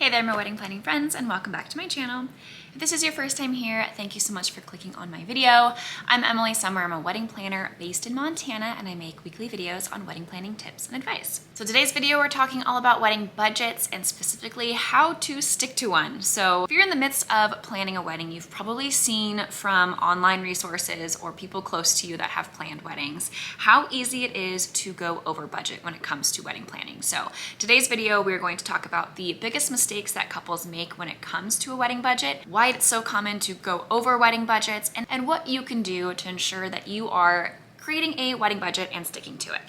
Hey there, my wedding planning friends, and welcome back to my channel. If this is your first time here, thank you so much for clicking on my video. I'm Emily Summer. I'm a wedding planner based in Montana, and I make weekly videos on wedding planning tips and advice. So today's video, we're talking all about wedding budgets and specifically how to stick to one. So if you're in the midst of planning a wedding, you've probably seen from online resources or people close to you that have planned weddings, how easy it is to go over budget when it comes to wedding planning. So today's video, we're going to talk about the biggest mistakes that couples make when it comes to a wedding budget, why it's so common to go over wedding budgets, and what you can do to ensure that you are creating a wedding budget and sticking to it.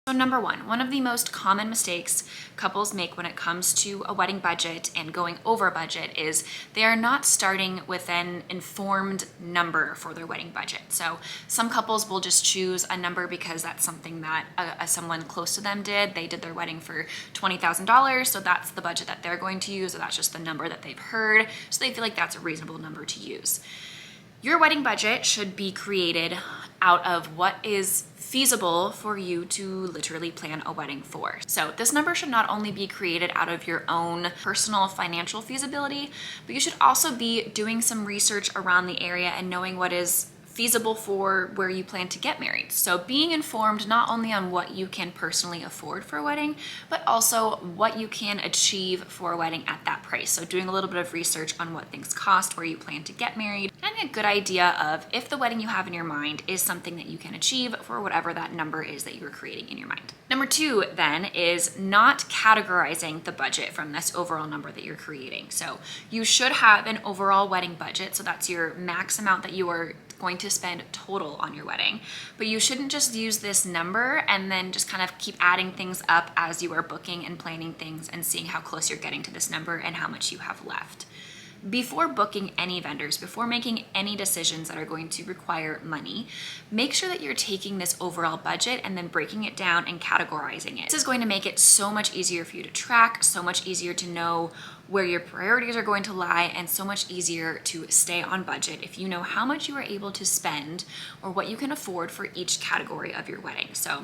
So number one of the most common mistakes couples make when it comes to a wedding budget and going over budget is they are not starting with an informed number for their wedding budget. So some couples will just choose a number because that's something that someone close to them did. They did their wedding for $20,000, so that's the budget that they're going to use, or that's just the number that they've heard, so they feel like that's a reasonable number to use. Your wedding budget should be created out of what is feasible for you to literally plan a wedding for. So this number should not only be created out of your own personal financial feasibility, but you should also be doing some research around the area and knowing what is feasible for where you plan to get married. So being informed not only on what you can personally afford for a wedding, but also what you can achieve for a wedding at that price. So doing a little bit of research on what things cost, where you plan to get married, and a good idea of if the wedding you have in your mind is something that you can achieve for whatever that number is that you're creating in your mind. Number two then is not categorizing the budget from this overall number that you're creating. So you should have an overall wedding budget. So that's your max amount that you are going to spend total on your wedding. But you shouldn't just use this number and then just kind of keep adding things up as you are booking and planning things and seeing how close you're getting to this number and how much you have left. Before booking any vendors, before making any decisions that are going to require money, make sure that you're taking this overall budget and then breaking it down and categorizing it. This is going to make it so much easier for you to track, so much easier to know where your priorities are going to lie, and so much easier to stay on budget if you know how much you are able to spend or what you can afford for each category of your wedding. So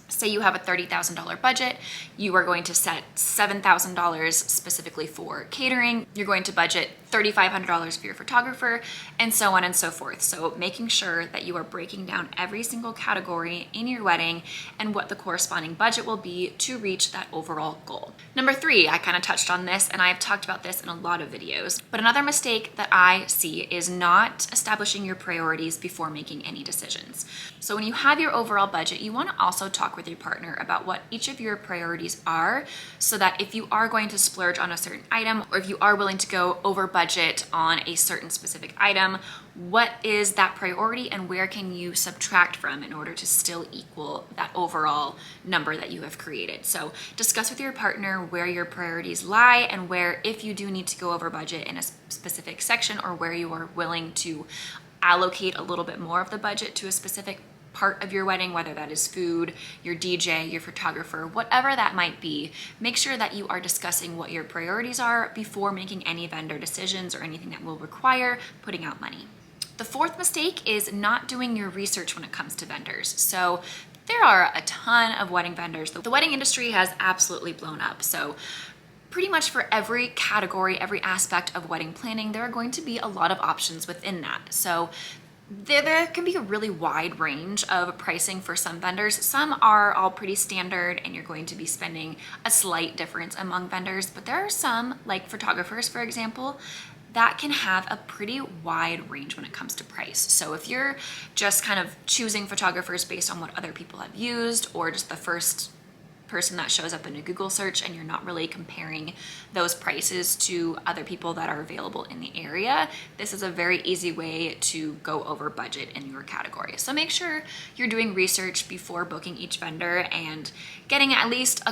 say you have a $30,000 budget, you are going to set $7,000 specifically for catering, you're going to budget $3,500 for your photographer, and so on and so forth. So making sure that you are breaking down every single category in your wedding and what the corresponding budget will be to reach that overall goal. Number three, I kind of touched on this and I've talked about this in a lot of videos, but another mistake that I see is not establishing your priorities before making any decisions. So when you have your overall budget, you want to also talk with your partner about what each of your priorities are, so that if you are going to splurge on a certain item, or if you are willing to go over budget on a certain specific item, what is that priority and where can you subtract from in order to still equal that overall number that you have created. So discuss with your partner where your priorities lie and where, if you do need to go over budget in a specific section, or where you are willing to allocate a little bit more of the budget to a specific part of your wedding, whether that is food, your DJ, your photographer, whatever that might be. Make sure that you are discussing what your priorities are before making any vendor decisions or anything that will require putting out money. The fourth mistake is not doing your research when it comes to vendors. So there are a ton of wedding vendors. The wedding industry has absolutely blown up. So pretty much for every category, every aspect of wedding planning, there are going to be a lot of options within that. So there can be a really wide range of pricing for some vendors. Some are all pretty standard and you're going to be spending a slight difference among vendors, but there are some, like photographers, for example, that can have a pretty wide range when it comes to price. So if you're just kind of choosing photographers based on what other people have used, or just the first person that shows up in a Google search and you're not really comparing those prices to other people that are available in the area, this is a very easy way to go over budget in your category. So make sure you're doing research before booking each vendor and getting at least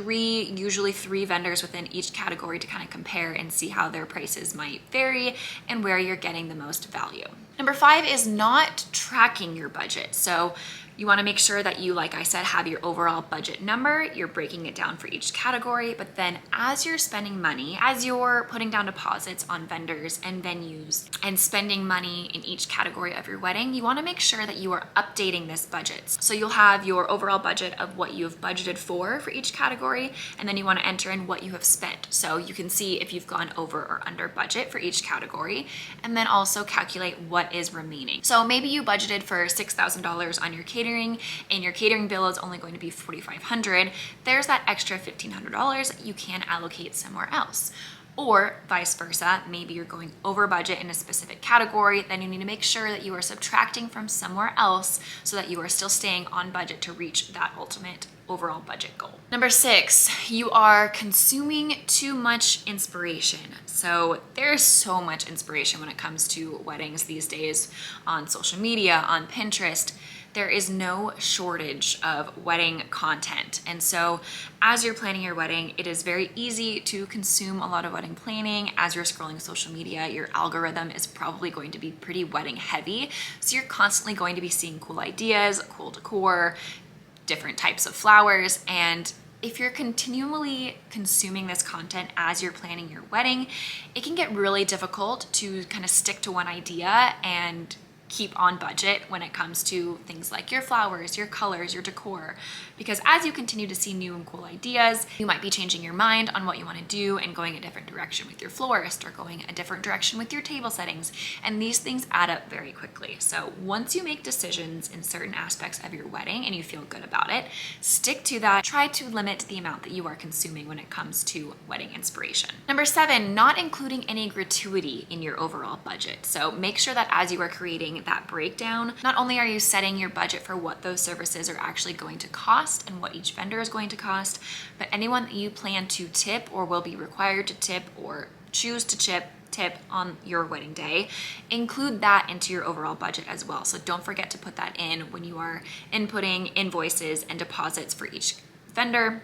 usually three vendors within each category to kind of compare and see how their prices might vary and where you're getting the most value. Number five is not tracking your budget. So You want to make sure that you, like I said, have your overall budget number. You're breaking it down for each category, but then as you're spending money, as you're putting down deposits on vendors and venues and spending money in each category of your wedding, you want to make sure that you are updating this budget. So you'll have your overall budget of what you've budgeted for each category, and then you want to enter in what you have spent. So you can see if you've gone over or under budget for each category, and then also calculate what is remaining. So maybe you budgeted for $6,000 on your catering, and your catering bill is only going to be $4,500. There's that extra $1,500 you can allocate somewhere else. Or vice versa, maybe you're going over budget in a specific category, then you need to make sure that you are subtracting from somewhere else so that you are still staying on budget to reach that ultimate overall budget goal. Number 6, you are consuming too much inspiration. So there's so much inspiration when it comes to weddings these days on social media, on Pinterest. There is no shortage of wedding content. And so as you're planning your wedding, it is very easy to consume a lot of wedding planning. As you're scrolling social media, your algorithm is probably going to be pretty wedding heavy. So you're constantly going to be seeing cool ideas, cool decor, different types of flowers. And if you're continually consuming this content as you're planning your wedding, it can get really difficult to kind of stick to one idea and keep on budget when it comes to things like your flowers, your colors, your decor. Because as you continue to see new and cool ideas, you might be changing your mind on what you want to do and going a different direction with your florist or going a different direction with your table settings. And these things add up very quickly. So once you make decisions in certain aspects of your wedding and you feel good about it, stick to that. Try to limit the amount that you are consuming when it comes to wedding inspiration. Number 7, not including any gratuity in your overall budget. So make sure that as you are creating that breakdown, not only are you setting your budget for what those services are actually going to cost and what each vendor is going to cost, but anyone that you plan to tip or will be required to tip or choose to tip on your wedding day, include that into your overall budget as well. So don't forget to put that in when you are inputting invoices and deposits for each vendor,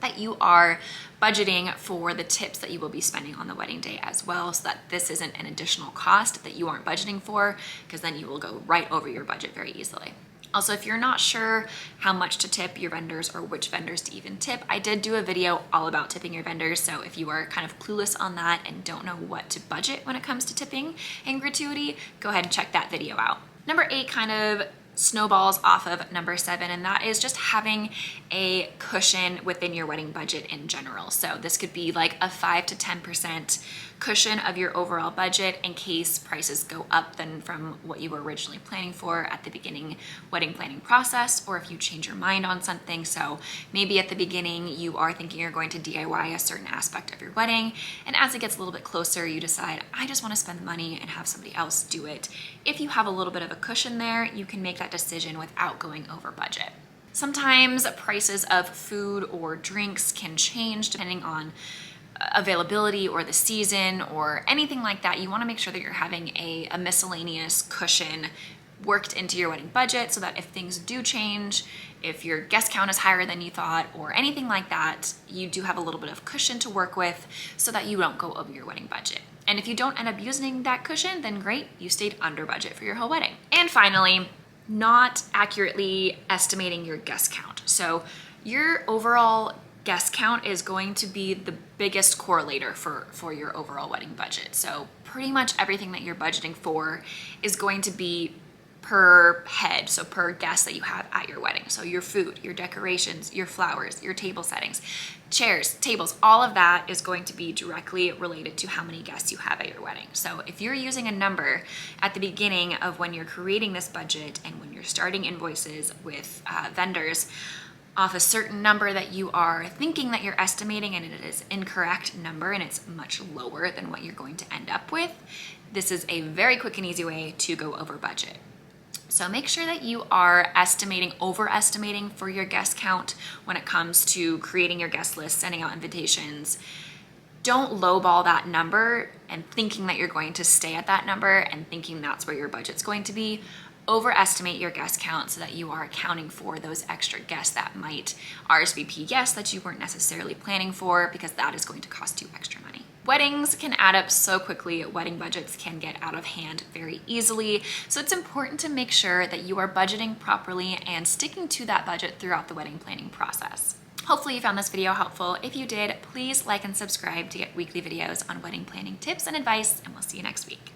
that you are budgeting for the tips that you will be spending on the wedding day as well, so that this isn't an additional cost that you aren't budgeting for, because then you will go right over your budget very easily. Also, if you're not sure how much to tip your vendors or which vendors to even tip, I did do a video all about tipping your vendors. So if you are kind of clueless on that and don't know what to budget when it comes to tipping and gratuity, go ahead and check that video out. Number 8 kind of snowballs off of number 7, and that is just having a cushion within your wedding budget in general. So this could be like a 5 to 10% cushion of your overall budget in case prices go up than from what you were originally planning for at the beginning wedding planning process, or if you change your mind on something. So maybe at the beginning you are thinking you're going to DIY a certain aspect of your wedding, and as it gets a little bit closer, you decide, I just want to spend the money and have somebody else do it. If you have a little bit of a cushion there, you can make that decision without going over budget. Sometimes prices of food or drinks can change depending on availability or the season or anything like that. You want to make sure that you're having a miscellaneous cushion worked into your wedding budget, so that if things do change, if your guest count is higher than you thought or anything like that, you do have a little bit of cushion to work with so that you don't go over your wedding budget. And if you don't end up using that cushion, then great, you stayed under budget for your whole wedding. And finally, not accurately estimating your guest count. So your overall guest count is going to be the biggest correlator for your overall wedding budget. So pretty much everything that you're budgeting for is going to be per head, so per guest that you have at your wedding. So your food, your decorations, your flowers, your table settings, chairs, tables, all of that is going to be directly related to how many guests you have at your wedding. So if you're using a number at the beginning of when you're creating this budget and when you're starting invoices with vendors off a certain number that you are thinking that you're estimating, and it is incorrect number and it's much lower than what you're going to end up with, this is a very quick and easy way to go over budget. So make sure that you are overestimating for your guest count when it comes to creating your guest list, sending out invitations. Don't lowball that number and thinking that you're going to stay at that number and thinking that's where your budget's going to be. Overestimate your guest count so that you are accounting for those extra guests that might RSVP guests that you weren't necessarily planning for, because that is going to cost you extra money. Weddings can add up so quickly. Wedding budgets can get out of hand very easily. So it's important to make sure that you are budgeting properly and sticking to that budget throughout the wedding planning process. Hopefully you found this video helpful. If you did, please like and subscribe to get weekly videos on wedding planning tips and advice, and we'll see you next week.